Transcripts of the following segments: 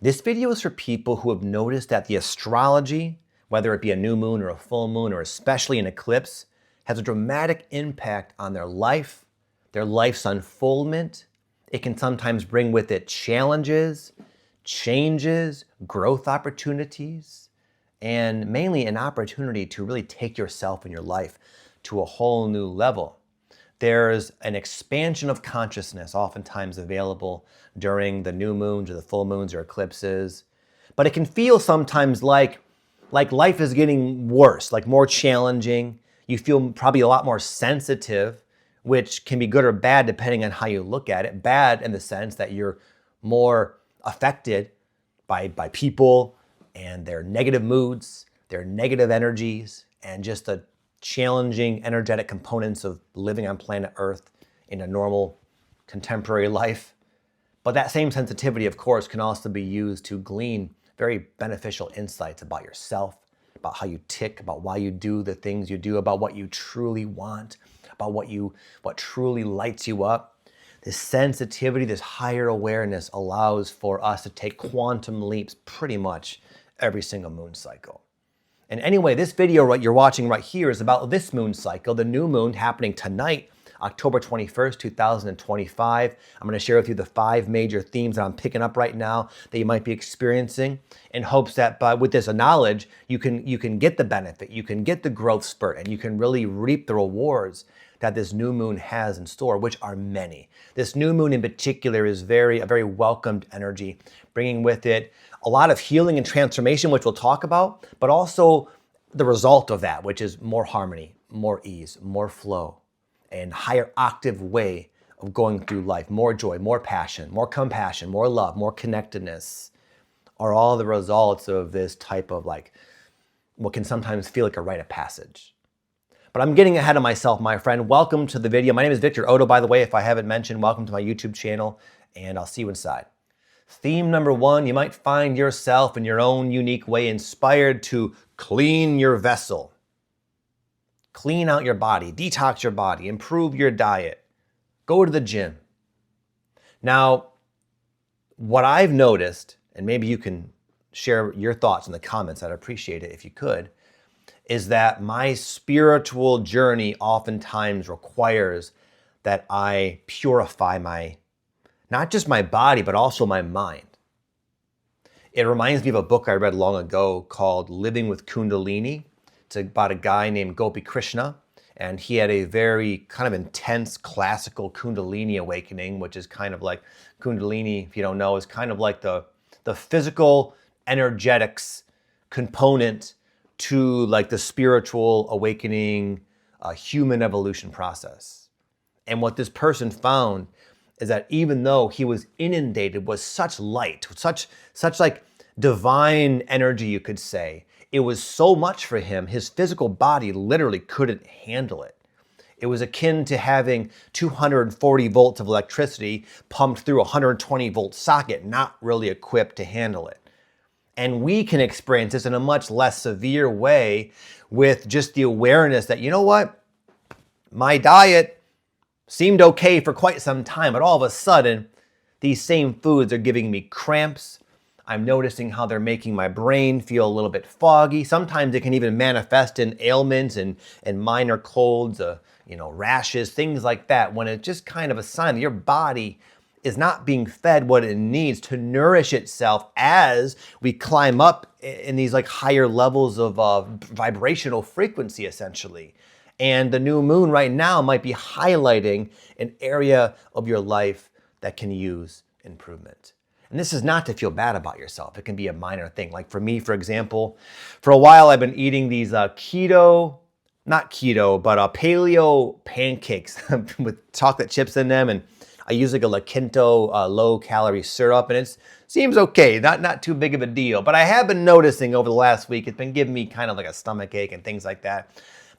This video is for people who have noticed that the astrology, whether it be a new moon or a full moon, or especially an eclipse, has a dramatic impact on their life, their life's unfoldment. It can sometimes bring with it challenges, changes, growth opportunities, and mainly an opportunity to really take yourself and your life to a whole new level. There's an expansion of consciousness oftentimes available during the new moons or the full moons or eclipses. But it can feel sometimes like life is getting worse, like more challenging. You feel probably a lot more sensitive, which can be good or bad depending on how you look at it. Bad in the sense that you're more affected by people and their negative moods, their negative energies, and just the challenging energetic components of living on planet Earth in a normal contemporary life. But that same sensitivity, of course, can also be used to glean very beneficial insights about yourself, about how you tick, about why you do the things you do, about what you truly want, about what truly lights you up. This sensitivity, this higher awareness allows for us to take quantum leaps pretty much every single moon cycle. And anyway, this video what you're watching right here is about this moon cycle, the new moon happening tonight, October 21st, 2025. I'm going to share with you the 5 major themes that I'm picking up right now that you might be experiencing, in hopes that with this knowledge, you can get the benefit, you can get the growth spurt, and you can really reap the rewards that this new moon has in store, which are many. This new moon in particular is a very welcomed energy, bringing with it a lot of healing and transformation, which we'll talk about, but also the result of that, which is more harmony, more ease, more flow, and higher octave way of going through life. More joy, more passion, more compassion, more love, more connectedness are all the results of this type of what can sometimes feel like a rite of passage. But I'm getting ahead of myself, my friend. Welcome to the video. My name is Victor Oddo, by the way, if I haven't mentioned. Welcome to my YouTube channel, and I'll see you inside. Theme number 1, you might find yourself in your own unique way inspired to clean your vessel. Clean out your body, detox your body, improve your diet, go to the gym. Now, what I've noticed, and maybe you can share your thoughts in the comments, I'd appreciate it if you could, is that my spiritual journey oftentimes requires that I purify not just my body, but also my mind. It reminds me of a book I read long ago called Living with Kundalini. It's about a guy named Gopi Krishna, and he had a very kind of intense classical Kundalini awakening, which is kind of like Kundalini, if you don't know, is kind of like the physical energetics component to like the spiritual awakening, human evolution process. And what this person found is that even though he was inundated with such light, such like divine energy, you could say, it was so much for him, his physical body literally couldn't handle it. It was akin to having 240 volts of electricity pumped through a 120 volt socket, not really equipped to handle it. And we can experience this in a much less severe way with just the awareness that, you know what, my diet seemed okay for quite some time, but all of a sudden, these same foods are giving me cramps. I'm noticing how they're making my brain feel a little bit foggy. Sometimes it can even manifest in ailments and minor colds, rashes, things like that, when it's just kind of a sign that your body is not being fed what it needs to nourish itself as we climb up in these like higher levels of vibrational frequency, essentially. And the new moon right now might be highlighting an area of your life that can use improvement. And this is not to feel bad about yourself. It can be a minor thing. Like for me, for example, for a while I've been eating these paleo pancakes with chocolate chips in them. And I use like a La Quinto low calorie syrup, and it seems okay, not too big of a deal. But I have been noticing over the last week, it's been giving me kind of like a stomach ache and things like that.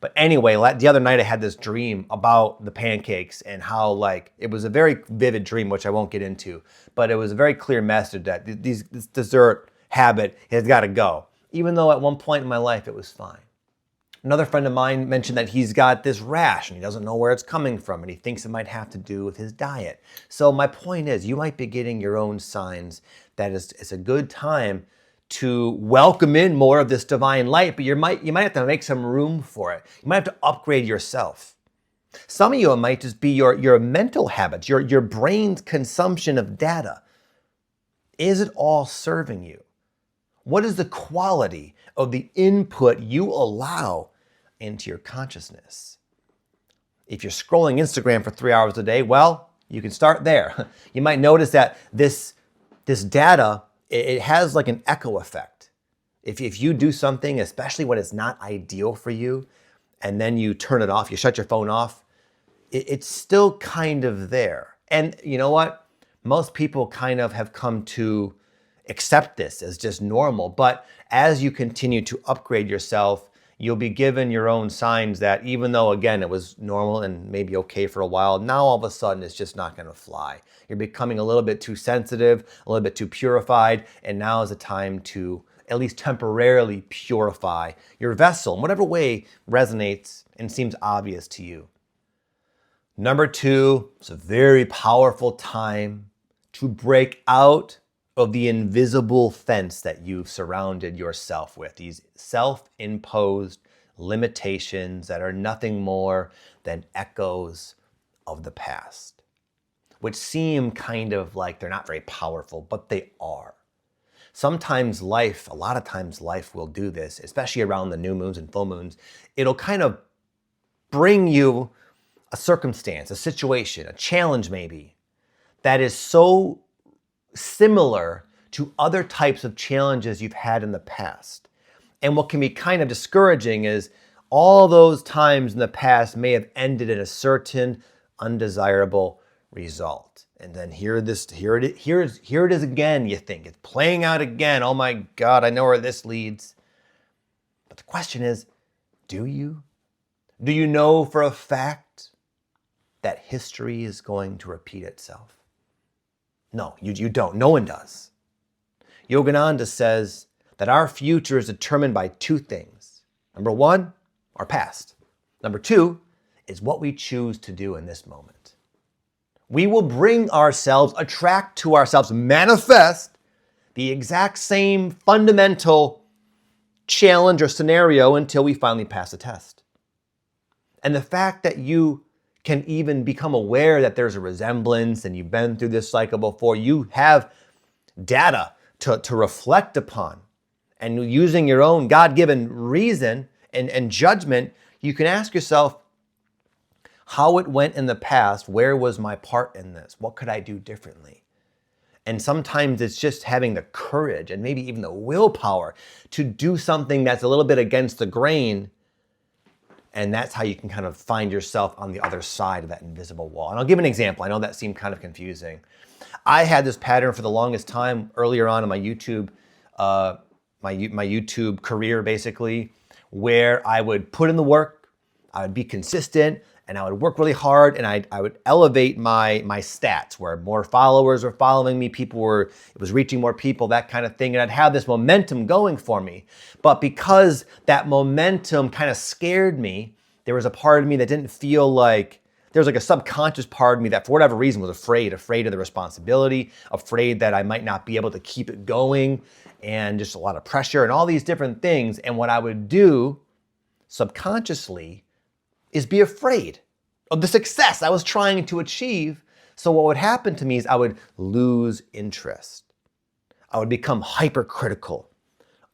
But anyway, the other night I had this dream about the pancakes and how it was a very vivid dream, which I won't get into, but it was a very clear message that this dessert habit has got to go, even though at one point in my life it was fine. Another friend of mine mentioned that he's got this rash and he doesn't know where it's coming from and he thinks it might have to do with his diet. So my point is, you might be getting your own signs that it's a good time to welcome in more of this divine light, but you might have to make some room for it. You might have to upgrade yourself. Some of you, it might just be your mental habits, your brain's consumption of data. Is it all serving you? What is the quality of the input you allow into your consciousness? If you're scrolling Instagram for 3 hours a day, well, you can start there. You might notice that this data, it has like an echo effect. If you do something, especially when it's not ideal for you, and then you turn it off, you shut your phone off, it's still kind of there. And you know what? Most people kind of have come to accept this as just normal. But as you continue to upgrade yourself, you'll be given your own signs that even though, again, it was normal and maybe okay for a while, now all of a sudden it's just not going to fly. You're becoming a little bit too sensitive, a little bit too purified, and now is the time to at least temporarily purify your vessel in whatever way resonates and seems obvious to you. Number 2, it's a very powerful time to break out of the invisible fence that you've surrounded yourself with, these self-imposed limitations that are nothing more than echoes of the past, which seem kind of like they're not very powerful, but they are. Sometimes life, a lot of times life will do this, especially around the new moons and full moons. It'll kind of bring you a circumstance, a situation, a challenge maybe, that is so similar to other types of challenges you've had in the past. And what can be kind of discouraging is all those times in the past may have ended in a certain undesirable result. And then here it is again, you think. It's playing out again. Oh my God, I know where this leads. But the question is, do you? Do you know for a fact that history is going to repeat itself? No, you don't. No one does. Yogananda says that our future is determined by 2 things. Number 1, our past. Number 2 is what we choose to do in this moment. We will bring ourselves, attract to ourselves, manifest the exact same fundamental challenge or scenario until we finally pass the test. And the fact that you can even become aware that there's a resemblance and you've been through this cycle before, you have data to reflect upon. And using your own God-given reason and judgment, you can ask yourself how it went in the past. Where was my part in this? What could I do differently? And sometimes it's just having the courage and maybe even the willpower to do something that's a little bit against the grain. And that's how you can kind of find yourself on the other side of that invisible wall. And I'll give an example. I know that seemed kind of confusing. I had this pattern for the longest time earlier on in my YouTube, my YouTube career, basically, where I would put in the work, I would be consistent, and I would work really hard, and I would elevate my stats, where more followers were following me, it was reaching more people, that kind of thing, and I'd have this momentum going for me. But because that momentum kind of scared me, there was a part of me that didn't feel like, there was like a subconscious part of me that for whatever reason was afraid of the responsibility, afraid that I might not be able to keep it going, and just a lot of pressure and all these different things. And what I would do subconsciously is be afraid of the success I was trying to achieve. So what would happen to me is I would lose interest. I would become hypercritical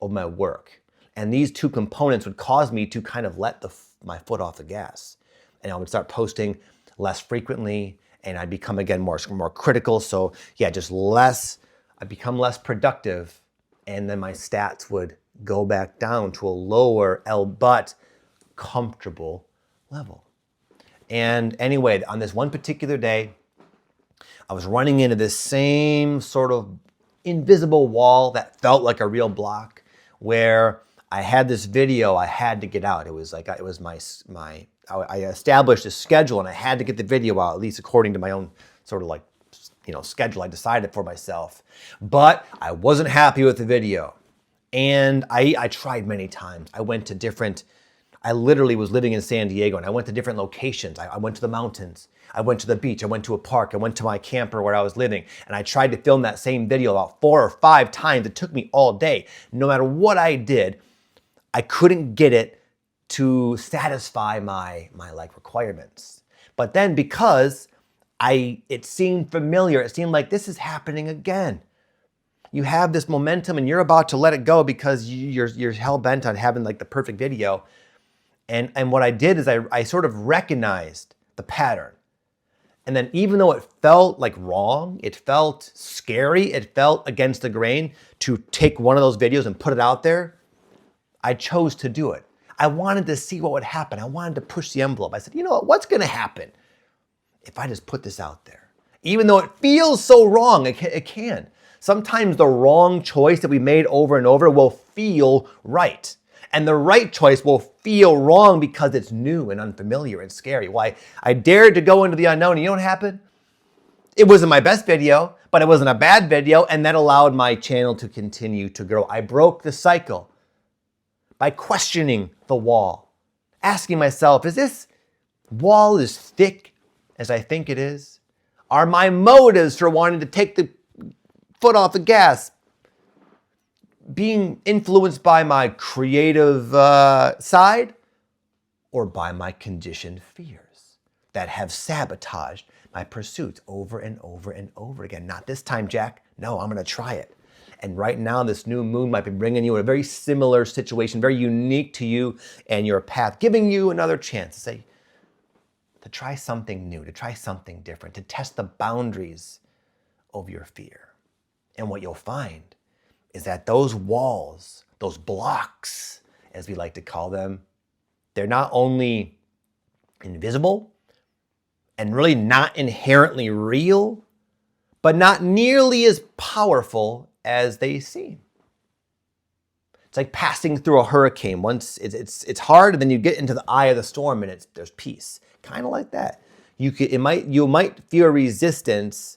of my work. And these 2 components would cause me to kind of let my foot off the gas. And I would start posting less frequently, and I'd become again more critical. So yeah, I'd become less productive, and then my stats would go back down to a lower but comfortable level. And anyway, on this one particular day, I was running into this same sort of invisible wall that felt like a real block, where I had this video I had to get out. It was I established a schedule, and I had to get the video out, at least according to my own sort of schedule I decided for myself. But I wasn't happy with the video. And I tried many times. I I literally was living in San Diego and I went to different locations. I went to the mountains. I went to the beach. I went to a park. I went to my camper where I was living. And I tried to film that same video about 4 or 5 times. It took me all day. No matter what I did, I couldn't get it to satisfy my requirements. But then because it seemed familiar, it seemed like this is happening again. You have this momentum and you're about to let it go because you're hell-bent on having like the perfect video. And what I did is I sort of recognized the pattern. And then even though it felt like wrong, it felt scary, it felt against the grain to take one of those videos and put it out there, I chose to do it. I wanted to see what would happen. I wanted to push the envelope. I said, you know what, what's gonna happen if I just put this out there? Even though it feels so wrong, it can. Sometimes the wrong choice that we made over and over will feel right. And the right choice will feel wrong because it's new and unfamiliar and scary. Why? I dared to go into the unknown, and you know what happened? It wasn't my best video, but it wasn't a bad video, and that allowed my channel to continue to grow. I broke the cycle by questioning the wall, asking myself, is this wall as thick as I think it is? Are my motives for wanting to take the foot off the gas being influenced by my creative side or by my conditioned fears that have sabotaged my pursuits over and over and over again? Not this time, Jack. No, I'm going to try it. And right now, this new moon might be bringing you a very similar situation, very unique to you and your path, giving you another chance to try something new, to try something different, to test the boundaries of your fear. And what you'll find is that those walls, those blocks, as we like to call them, they're not only invisible and really not inherently real, but not nearly as powerful as they seem. It's like passing through a hurricane. Once it's hard, and then you get into the eye of the storm, and there's peace. Kind of like that. You might feel resistance,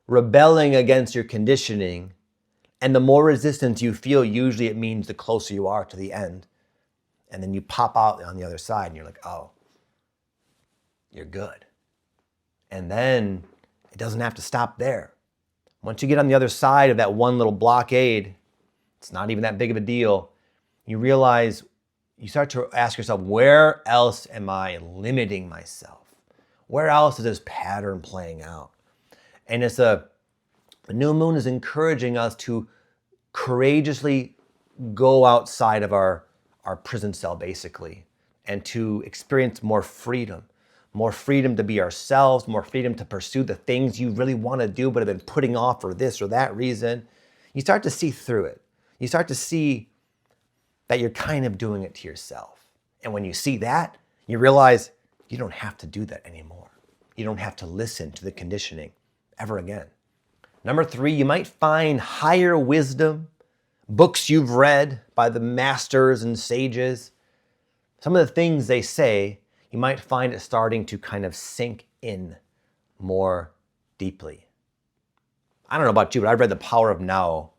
rebelling against your conditioning. And the more resistance you feel, usually it means the closer you are to the end. And then you pop out on the other side and you're like, oh, you're good. And then it doesn't have to stop there. Once you get on the other side of that one little blockade, it's not even that big of a deal. You realize, you start to ask yourself, where else am I limiting myself? Where else is this pattern playing out? And the new moon is encouraging us to courageously go outside of our prison cell, basically, and to experience more freedom to be ourselves, more freedom to pursue the things you really want to do but have been putting off for this or that reason. You start to see through it. You start to see that you're kind of doing it to yourself. And when you see that, you realize you don't have to do that anymore. You don't have to listen to the conditioning ever again. Number 3, you might find higher wisdom, books you've read by the masters and sages. Some of the things they say, you might find it starting to kind of sink in more deeply. I don't know about you, but I've read The Power of Now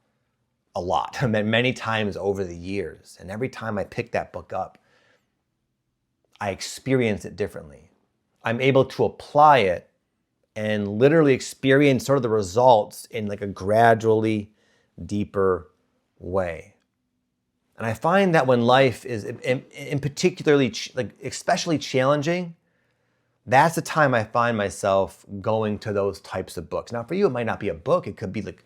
a lot, many times over the years. And every time I pick that book up, I experience it differently. I'm able to apply it and literally experience sort of the results in like a gradually deeper way. And I find that when life is in particularly, like especially challenging, that's the time I find myself going to those types of books. Now for you, it might not be a book. It could be like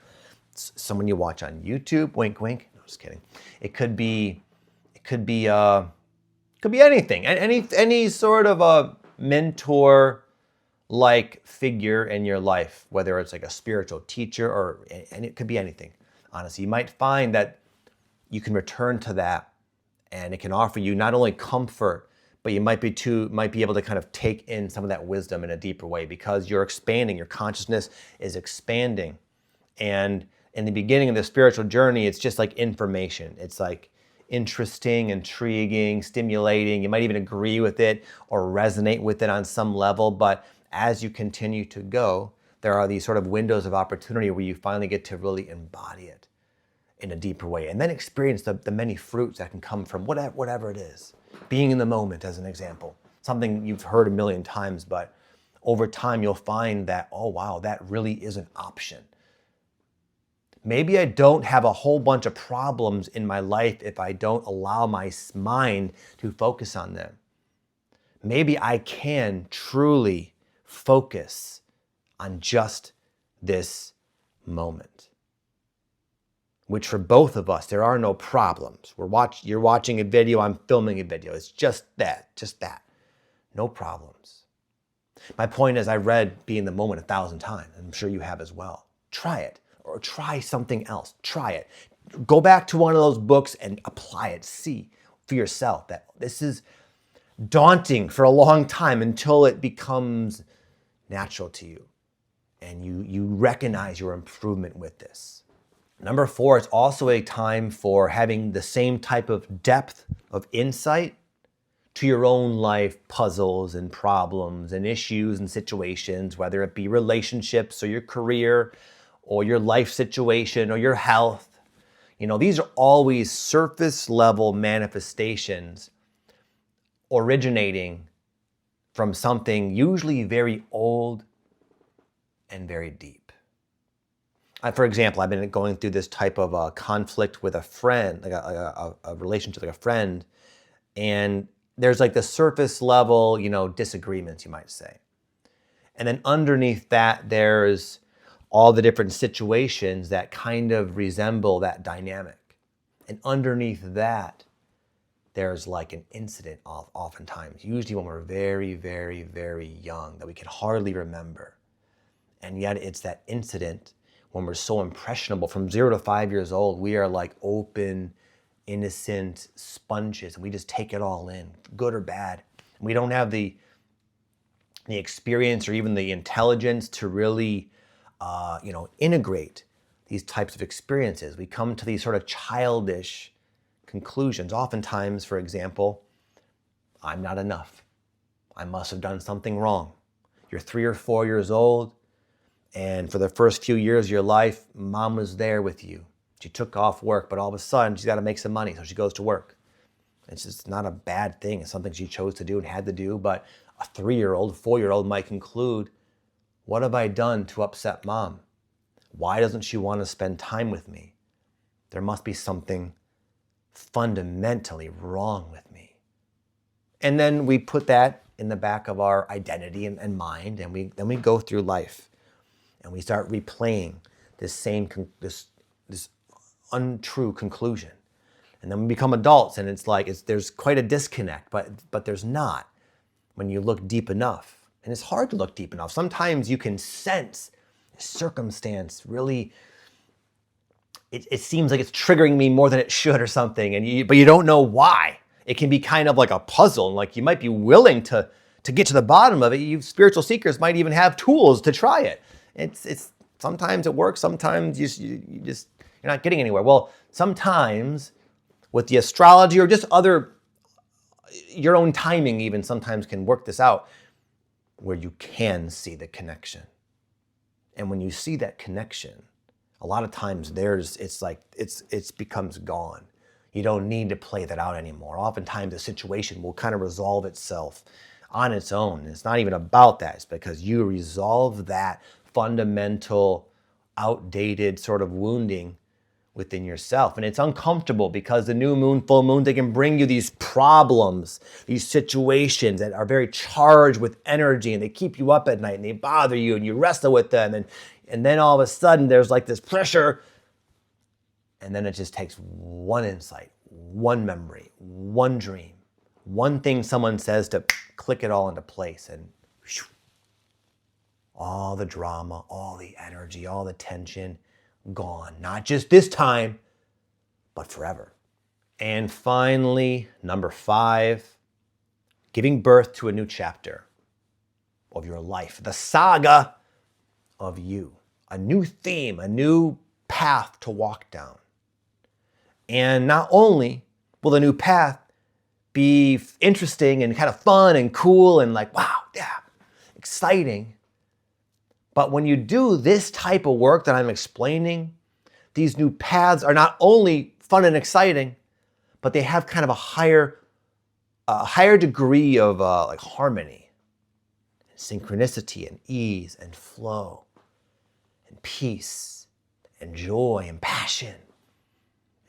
someone you watch on YouTube, wink, wink. No, just kidding. It could be anything. Any sort of a mentor like figure in your life, whether it's like a spiritual teacher and it could be anything. Honestly, you might find that you can return to that and it can offer you not only comfort, but you might be able to kind of take in some of that wisdom in a deeper way because you're expanding, your consciousness is expanding. And in the beginning of the spiritual journey, it's just like information. It's like interesting, intriguing, stimulating. You might even agree with it or resonate with it on some level, but as you continue to go, there are these sort of windows of opportunity where you finally get to really embody it in a deeper way and then experience the many fruits that can come from whatever it is. Being in the moment, as an example. Something you've heard a million times, but over time you'll find that, oh wow, that really is an option. Maybe I don't have a whole bunch of problems in my life if I don't allow my mind to focus on them. Maybe I can truly focus on just this moment. Which for both of us, there are no problems. You're watching a video, I'm filming a video. It's just that. No problems. My point is, I read Be in the Moment 1,000 times. I'm sure you have as well. Try it, or try something else. Try it. Go back to one of those books and apply it. See for yourself that this is daunting for a long time until it becomes natural to you. And you recognize your improvement with this. Number 4, it's also a time for having the same type of depth of insight to your own life puzzles and problems and issues and situations, whether it be relationships or your career or your life situation or your health. These are always surface level manifestations originating from something usually very old and very deep. For example, I've been going through this type of conflict with a friend, like a relationship with a friend, and there's like the surface level, disagreements, you might say. And then underneath that, there's all the different situations that kind of resemble that dynamic. And underneath that, there's like an incident oftentimes, usually when we're very, very, very young, that we can hardly remember. And yet it's that incident when we're so impressionable from 0 to 5 years old, we are like open, innocent sponges, and we just take it all in, good or bad. And we don't have the experience or even the intelligence to really, integrate these types of experiences. We come to these sort of childish conclusions. Oftentimes, for example, I'm not enough. I must have done something wrong. You're 3 or 4 years old, and for the first few years of your life, mom was there with you. She took off work, but all of a sudden she's got to make some money, so she goes to work. It's just not a bad thing. It's something she chose to do and had to do, but a 3-year-old, 4-year-old might conclude, what have I done to upset mom? Why doesn't she want to spend time with me? There must be something fundamentally wrong with me. And then we put that in the back of our identity and mind, and then we go through life. And we start replaying this untrue conclusion. And then we become adults, and it's like there's quite a disconnect, but there's not when you look deep enough. And it's hard to look deep enough. Sometimes you can sense circumstance really, it seems like it's triggering me more than it should or something, but you don't know why. It can be kind of like a puzzle, and like you might be willing to get to the bottom of it. You spiritual seekers might even have tools to try it. It's sometimes it works, sometimes you're not getting anywhere. Well, sometimes with the astrology or just your own timing even sometimes can work this out where you can see the connection. And when you see that connection, a lot of times it becomes gone. You don't need to play that out anymore. Oftentimes the situation will kind of resolve itself on its own. And it's not even about that. It's because you resolve that fundamental, outdated sort of wounding within yourself. And it's uncomfortable because the new moon, full moon, they can bring you these problems, these situations that are very charged with energy, and they keep you up at night and they bother you and you wrestle with them. And then all of a sudden there's like this pressure, and then it just takes one insight, one memory, one dream, one thing someone says to click it all into place, and whew, all the drama, all the energy, all the tension, gone. Not just this time, but forever. And finally, number 5, giving birth to a new chapter of your life, the saga of you, a new theme, a new path to walk down. And not only will the new path be interesting and kind of fun and cool and like, wow, yeah, exciting, but when you do this type of work that I'm explaining, these new paths are not only fun and exciting, but they have kind of a higher a higher degree of like harmony, and synchronicity, and ease, and flow, and peace, and joy, and passion,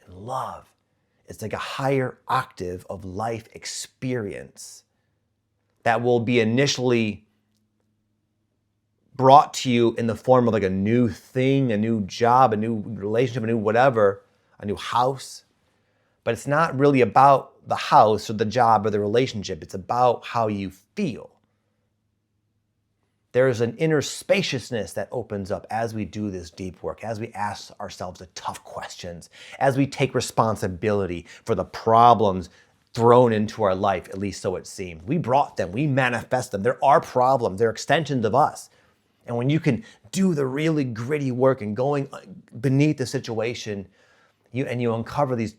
and love. It's like a higher octave of life experience that will be initially brought to you in the form of like a new thing, a new job, a new relationship, a new whatever, a new house. But it's not really about the house or the job or the relationship. It's about how you feel. There's an inner spaciousness that opens up as we do this deep work, as we ask ourselves the tough questions, as we take responsibility for the problems thrown into our life, at least so it seems. We brought them, we manifest them. There are problems, they're extensions of us. And when you can do the really gritty work and going beneath the situation, you uncover these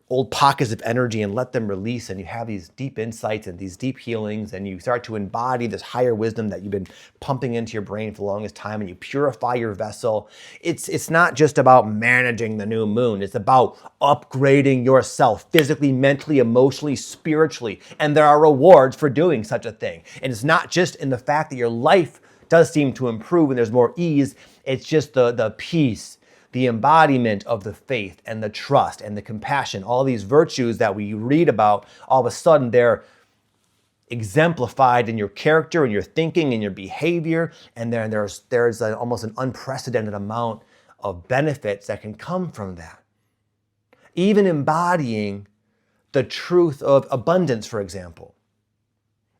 old pockets of energy and let them release, and you have these deep insights and these deep healings, and you start to embody this higher wisdom that you've been pumping into your brain for the longest time, and you purify your vessel. It's not just about managing the new moon. It's about upgrading yourself physically, mentally, emotionally, spiritually, and there are rewards for doing such a thing. And it's not just in the fact that your life does seem to improve and there's more ease. It's just the peace, the embodiment of the faith and the trust and the compassion, all these virtues that we read about, all of a sudden they're exemplified in your character and your thinking and your behavior. And there's almost an unprecedented amount of benefits that can come from that. Even embodying the truth of abundance, for example.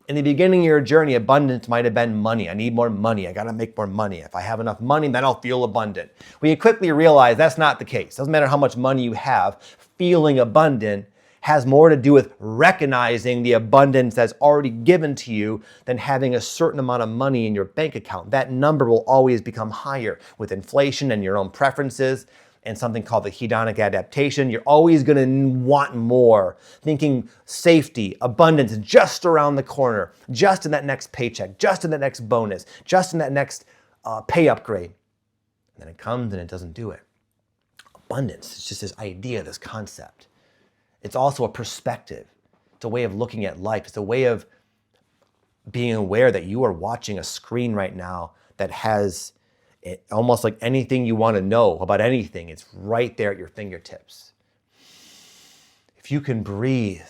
In the beginning of your journey, abundance might have been money. I need more money. I got to make more money. If I have enough money, then I'll feel abundant. We quickly realize that's not the case. Doesn't matter how much money you have, feeling abundant has more to do with recognizing the abundance that's already given to you than having a certain amount of money in your bank account. That number will always become higher with inflation and your own preferences and something called the hedonic adaptation. You're always going to want more, thinking safety, abundance just around the corner, just in that next paycheck, just in that next bonus, just in that next pay upgrade. And then it comes and it doesn't do it. Abundance, it's just this idea, this concept. It's also a perspective. It's a way of looking at life. It's a way of being aware that you are watching a screen right now that has almost like anything you want to know about anything, it's right there at your fingertips. If you can breathe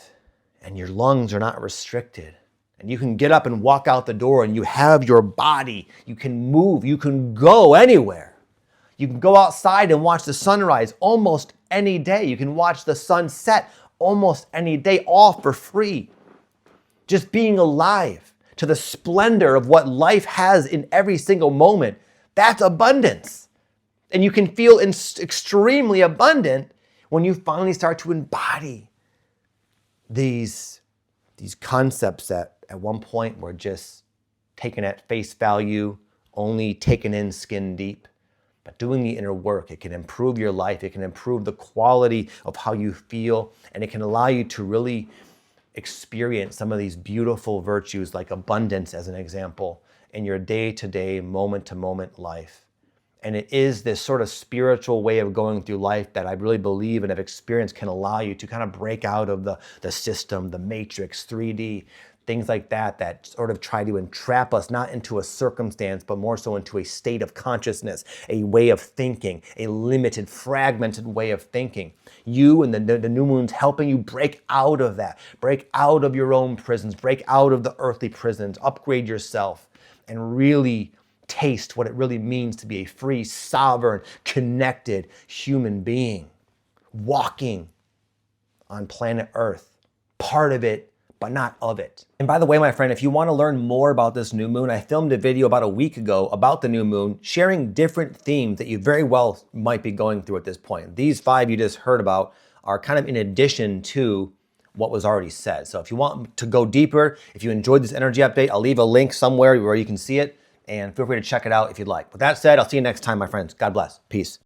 and your lungs are not restricted and you can get up and walk out the door and you have your body, you can move, you can go anywhere. You can go outside and watch the sunrise almost any day. You can watch the sun set almost any day, all for free. Just being alive to the splendor of what life has in every single moment. That's abundance. And you can feel extremely abundant when you finally start to embody these concepts that at one point were just taken at face value, only taken in skin deep. But doing the inner work, it can improve your life. It can improve the quality of how you feel. And it can allow you to really experience some of these beautiful virtues like abundance, as an example, in your day-to-day, moment-to-moment life. And it is this sort of spiritual way of going through life that I really believe and have experienced can allow you to kind of break out of the system, the matrix, 3D, things like that sort of try to entrap us not into a circumstance, but more so into a state of consciousness, a way of thinking, a limited, fragmented way of thinking. You and the new moon's helping you break out of that, break out of your own prisons, break out of the earthly prisons, upgrade yourself, and really taste what it really means to be a free, sovereign, connected human being, walking on planet Earth, part of it, but not of it. And by the way, my friend, if you want to learn more about this new moon, I filmed a video about a week ago about the new moon, sharing different themes that you very well might be going through at this point. These 5 you just heard about are kind of in addition to what was already said. So if you want to go deeper, if you enjoyed this energy update, I'll leave a link somewhere where you can see it, and feel free to check it out if you'd like. With that said, I'll see you next time, my friends. God bless. Peace.